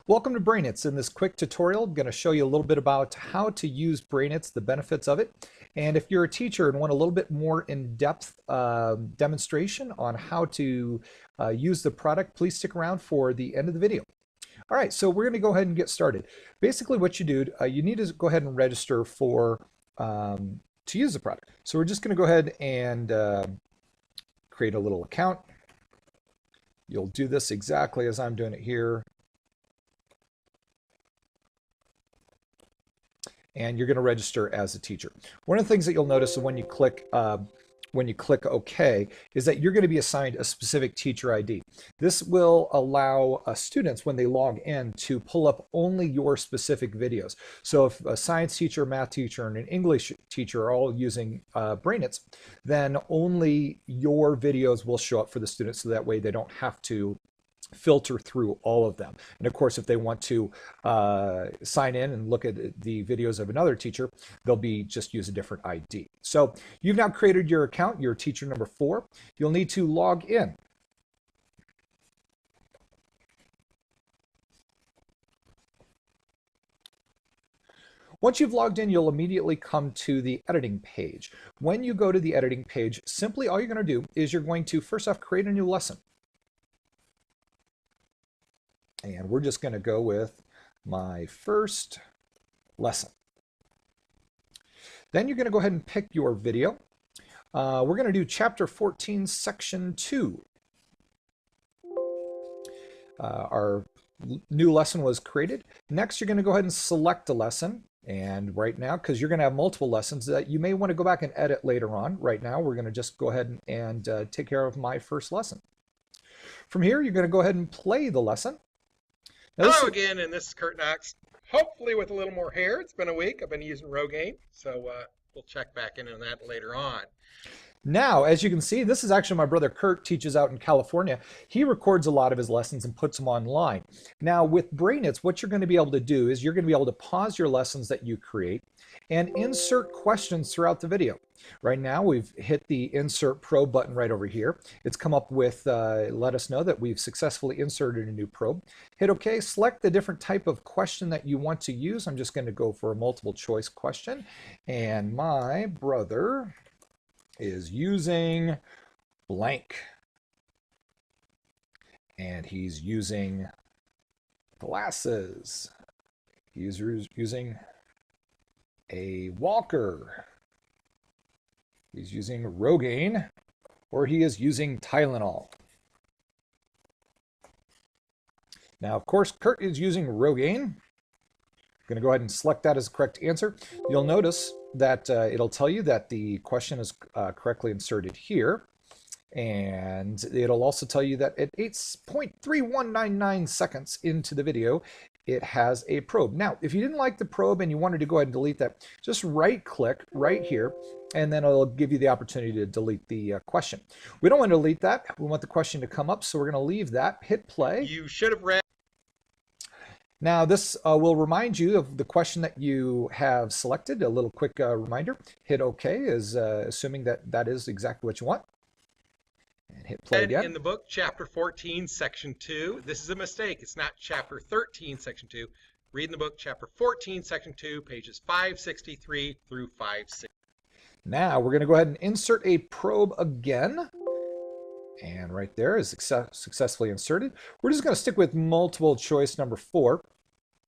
Welcome to Brainitz. In this quick tutorial, I'm going to show you a little bit about how to use Brainitz, the benefits of it. And if you're a teacher and want a little bit more in-depth demonstration on how to use the product, please stick around for the end of the video. All right, so we're going to go ahead and get started. Basically what you do, you need to go ahead and register for to use the product. So we're just going to go ahead and create a little account. You'll do this exactly as I'm doing it here. And you're going to register as a teacher. One of the things that you'll notice when you click OK is that you're going to be assigned a specific teacher ID. This will allow students, when they log in, to pull up only your specific videos. So if a science teacher, a math teacher, and an English teacher are all using Brainitz, then only your videos will show up for the students, so that way they don't have to filter through all of them. And of course, if they want to sign in and look at the videos of another teacher, they'll just use a different ID. So you've now created your account, your teacher number 4. You'll need to log in. Once you've logged in, you'll immediately come to the editing page. When you go to the editing page, simply all you're going to do is you're going to first off create a new lesson. And we're just going to go with my first lesson. Then you're going to go ahead and pick your video. We're going to do chapter 14, section 2. Our new lesson was created. Next, you're going to go ahead and select a lesson. And right now, because you're going to have multiple lessons that you may want to go back and edit later on. Right now, we're going to just go ahead and take care of my first lesson. From here, you're going to go ahead and play the lesson. Now, hello again, and this is Kurt Knox. Hopefully with a little more hair. It's been a week. I've been using Rogaine, so we'll check back in on that later on. Now, as you can see, this is actually my brother Kurt, teaches out in California. He records a lot of his lessons and puts them online. Now, with Brainitz, what you're going to be able to do is you're going to be able to pause your lessons that you create and insert questions throughout the video. Right now, we've hit the Insert Probe button right over here. It's come up with, let us know that we've successfully inserted a new probe. Hit OK, select the different type of question that you want to use. I'm just going to go for a multiple choice question. And my brother is using blank. And he's using glasses. He's using a walker. He's using Rogaine, or he is using Tylenol. Now, of course, Kurt is using Rogaine. I'm going to go ahead and select that as the correct answer. You'll notice that it'll tell you that the question is correctly inserted here. And it'll also tell you that at 8.3199 seconds into the video, it has a probe. Now, if you didn't like the probe and you wanted to go ahead and delete that, just right-click right here, and then it'll give you the opportunity to delete the question. We don't want to delete that. We want the question to come up, so we're going to leave that. Hit play. You should have read. Now, this will remind you of the question that you have selected. A little quick reminder. Hit OK, is assuming that that is exactly what you want. And hit play again. In the book, chapter 14, section 2. This is a mistake. It's not chapter 13, section 2. Read in the book, chapter 14, section 2, pages 563 through 560. Now, we're going to go ahead and insert a probe again. And right there is successfully inserted. We're just going to stick with multiple choice number 4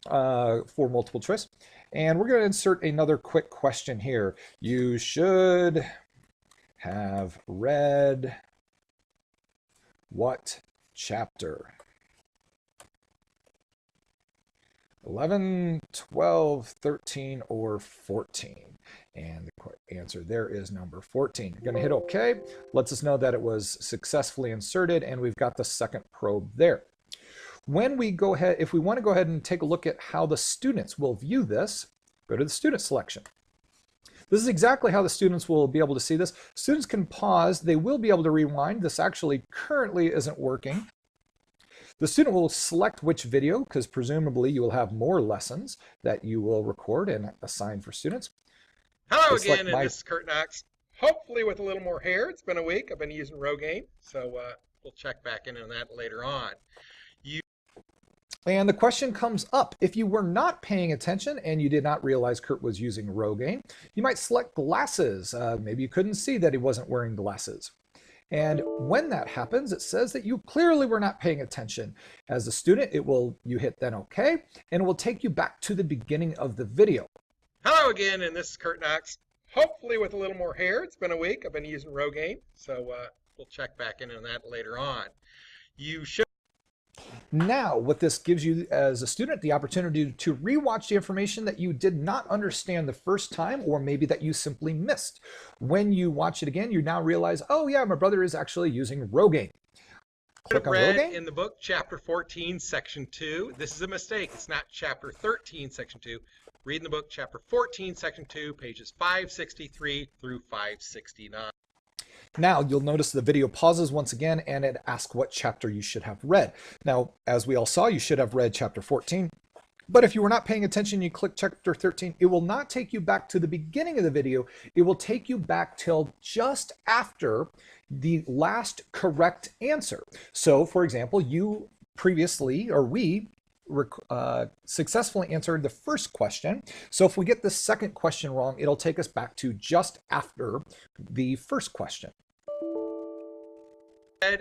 for multiple choice. And we're going to insert another quick question here. You should have read what chapter? 11, 12, 13, or 14? And the answer there is number 14. You're going to hit OK. Lets us know that it was successfully inserted, and we've got the second probe there. When we go ahead, if we want to go ahead and take a look at how the students will view this, go to the student selection. This is exactly how the students will be able to see this. Students can pause. They will be able to rewind. This actually currently isn't working. The student will select which video, because presumably you will have more lessons that you will record and assign for students. Hello again, and this is Kurt Knox. Hopefully with a little more hair. It's been a week. I've been using Rogaine, so we'll check back in on that later on. And the question comes up, if you were not paying attention and you did not realize Kurt was using Rogaine, you might select glasses. Maybe you couldn't see that he wasn't wearing glasses. And when that happens, it says that you clearly were not paying attention. As a student, you hit then OK, and it will take you back to the beginning of the video. Hello again, and this is Kurt Knox. Hopefully with a little more hair. It's been a week. I've been using Rogaine, so we'll check back in on that later on. You should. Now, what this gives you as a student, the opportunity to rewatch the information that you did not understand the first time, or maybe that you simply missed. When you watch it again, you now realize, oh yeah, my brother is actually using Rogaine. Click on Rogaine. In the book, chapter 14, section 2. This is a mistake. It's not chapter 13, section 2. Read in the book, chapter 14, section 2, pages 563 through 569. Now you'll notice the video pauses once again and it asks what chapter you should have read. Now, as we all saw, you should have read chapter 14. But if you were not paying attention, you click chapter 13, it will not take you back to the beginning of the video. It will take you back till just after the last correct answer. So for example, you previously, or we, successfully answered the first question. So if we get the second question wrong, it'll take us back to just after the first question.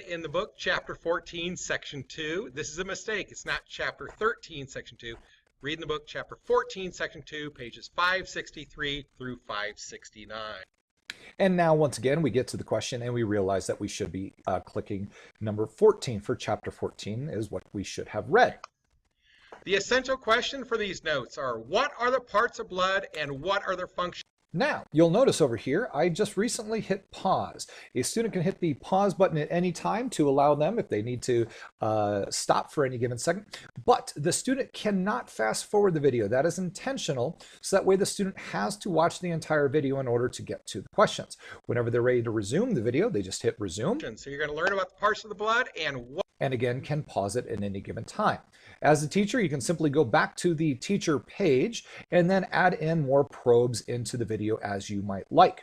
In the book, chapter 14, section 2. This is a mistake. It's not chapter 13, section 2. Read in the book, chapter 14, section 2, pages 563 through 569. And now, once again, we get to the question and we realize that we should be clicking number 14 for chapter 14 is what we should have read. The essential question for these notes are, what are the parts of blood and what are their functions? Now, you'll notice over here, I just recently hit pause. A student can hit the pause button at any time to allow them, if they need to stop for any given second, but the student cannot fast forward the video. That is intentional, so that way the student has to watch the entire video in order to get to the questions. Whenever they're ready to resume the video, they just hit resume. So you're going to learn about the parts of the blood and again can pause it at any given time. As a teacher, you can simply go back to the teacher page and then add in more probes into the video as you might like.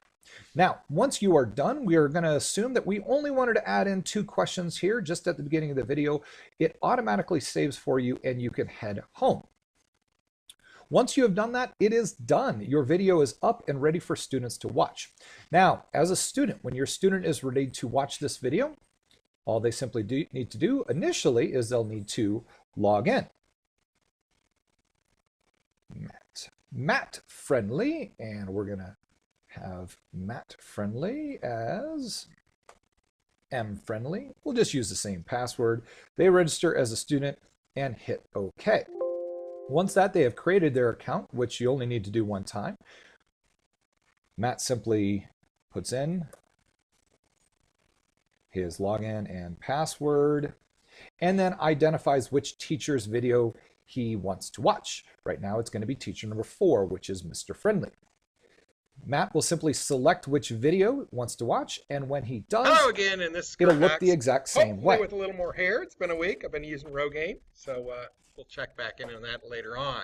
Now, once you are done, we are going to assume that we only wanted to add in 2 questions here just at the beginning of the video. It automatically saves for you and you can head home. Once you have done that, it is done. Your video is up and ready for students to watch. Now, as a student, when your student is ready to watch this video, all they simply need to do initially is they'll need to log in. Matt Friendly, and we're going to have Matt Friendly as M Friendly. We'll just use the same password. They register as a student and hit OK. Once that they have created their account, which you only need to do one time, Matt simply puts in his login and password, and then identifies which teacher's video he wants to watch. Right now it's going to be teacher number 4, which is Mr. Friendly. Matt will simply select which video he wants to watch, and when he does, hello again, and this is it'll look the exact same way. With a little more hair. It's been a week. I've been using Rogaine, so we'll check back in on that later on.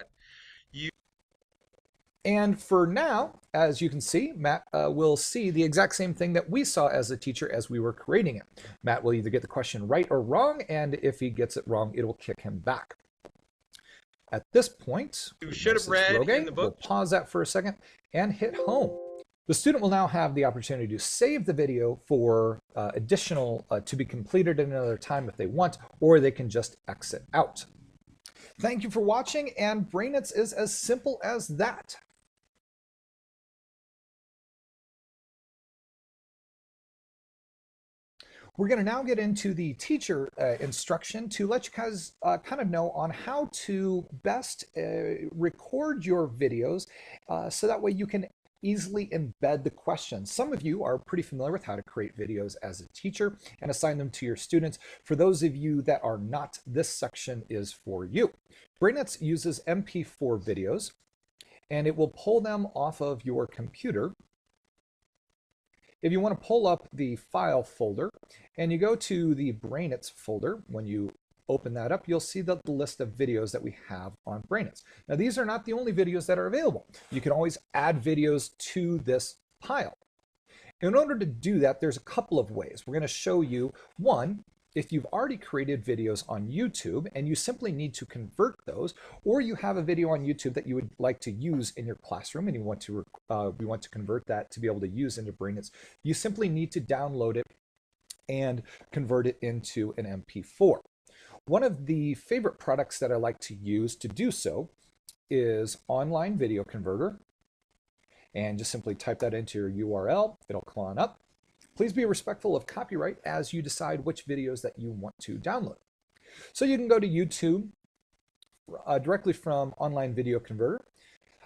And for now, as you can see, Matt will see the exact same thing that we saw as a teacher as we were creating it. Matt will either get the question right or wrong, and if he gets it wrong, it will kick him back. At this point, you should have read Rogaine. in the book. We'll pause that for a second and hit home. The student will now have the opportunity to save the video for additional to be completed at another time if they want, or they can just exit out. Thank you for watching, and Brainitz is as simple as that. We're going to now get into the teacher instruction to let you guys kind of know on how to best record your videos so that way you can easily embed the questions. Some of you are pretty familiar with how to create videos as a teacher and assign them to your students. For those of you that are not, this section is for you. Brainitz uses MP4 videos, and it will pull them off of your computer. If you want to pull up the file folder and you go to the Brainitz folder, when you open that up, you'll see the list of videos that we have on Brainitz. Now, these are not the only videos that are available. You can always add videos to this pile. In order to do that, there's a couple of ways. We're going to show you one if you've already created videos on YouTube and you simply need to convert those, or you have a video on YouTube that you would like to use in your classroom and you want to convert that to be able to use into Brainitz, you simply need to download it and convert it into an MP4. One of the favorite products that I like to use to do so is Online Video Converter. And just simply type that into your URL. It'll come on up. Please be respectful of copyright as you decide which videos that you want to download. So you can go to YouTube directly from Online Video Converter.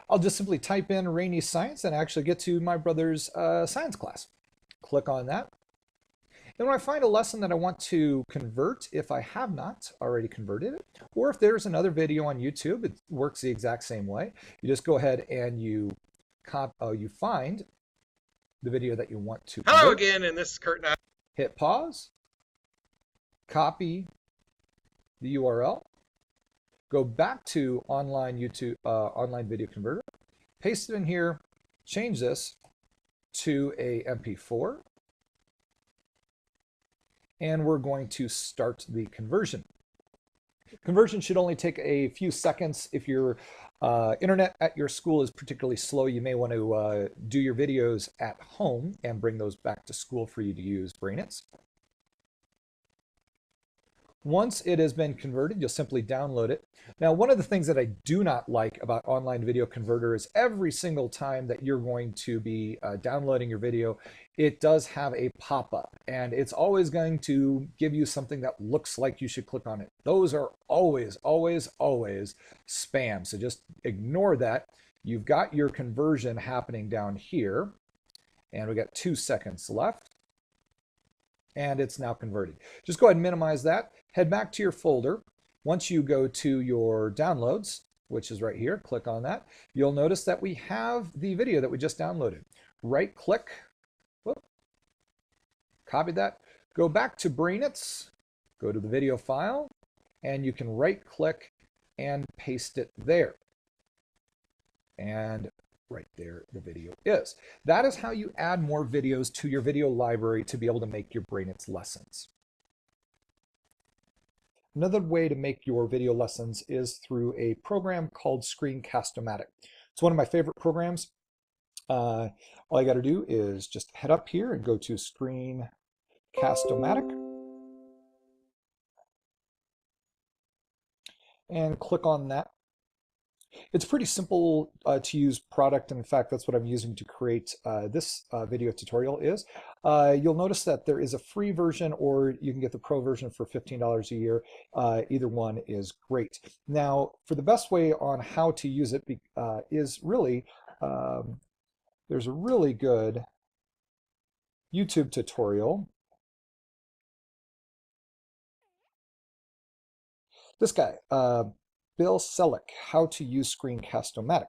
I'll just simply type in Rainy Science and actually get to my brother's science class. Click on that. And when I find a lesson that I want to convert, if I have not already converted it, or if there's another video on YouTube, it works the exact same way. You just go ahead and you find the video that you want to convert. Hello again, and this is Kurt. Hit pause, copy the URL, go back to Online Video Converter, paste it in here, change this to a MP4, and we're going to start the conversion. Conversion should only take a few seconds. If your internet at your school is particularly slow, you may want to do your videos at home and bring those back to school for you to use Brainitz. Once it has been converted, you'll simply download it. Now, one of the things that I do not like about Online Video Converter is every single time that you're going to be downloading your video, it does have a pop-up, and it's always going to give you something that looks like you should click on it. Those are always, always, always spam, so just ignore that. You've got your conversion happening down here, and we got 2 seconds left, and it's now converted. Just go ahead and minimize that. Head back to your folder. Once you go to your downloads, which is right here, click on that, you'll notice that we have the video that we just downloaded. Right click, whoop, copy that, go back to Brainitz, go to the video file, and you can right click and paste it there. And right there the video is. That is how you add more videos to your video library to be able to make your Brainitz lessons. Another way to make your video lessons is through a program called Screencast-O-Matic. It's one of my favorite programs. All I got to do is just head up here and go to Screencast-O-Matic and click on that. It's a pretty simple to use product, and in fact that's what I'm using to create this video tutorial is. You'll notice that there is a free version, or you can get the pro version for $15 a year. Either one is great. Now, for the best way on how to use it is really, there's a really good YouTube tutorial. This guy, Bill Selleck, how to use Screencast-O-Matic.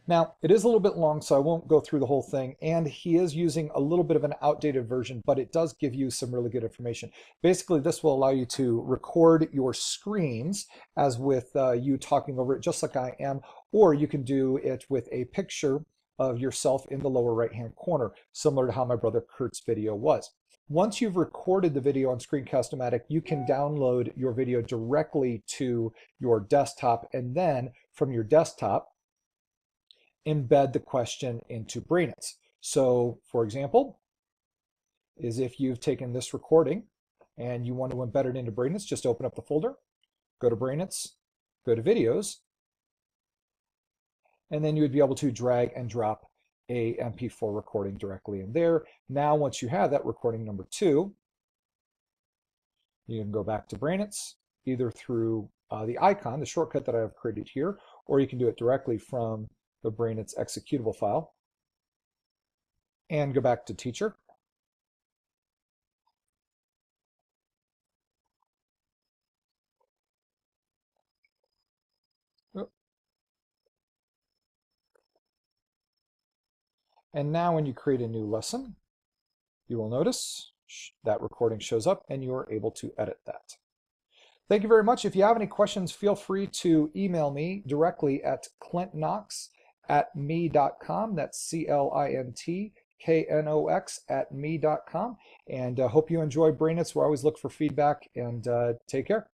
Now, it is a little bit long, so I won't go through the whole thing, and he is using a little bit of an outdated version, but it does give you some really good information. Basically, this will allow you to record your screens as with you talking over it, just like I am, or you can do it with a picture of yourself in the lower right-hand corner, similar to how my brother Kurt's video was. Once you've recorded the video on Screencast-O-Matic, you can download your video directly to your desktop, and then from your desktop, embed the question into Brainitz. So, for example, is if you've taken this recording and you want to embed it into Brainitz, just open up the folder, go to Brainitz, go to Videos, and then you would be able to drag and drop a MP4 recording directly in there. Now, once you have that recording number 2, you can go back to Brainitz, either through the icon, the shortcut that I have created here, or you can do it directly from the Brainitz executable file, and go back to Teacher. And now when you create a new lesson, you will notice that recording shows up and you are able to edit that. Thank you very much. If you have any questions, feel free to email me directly at clintnox@me.com. That's CLINTKNOX knox@me.com. And hope you enjoy Brainitz. We always look for feedback, and take care.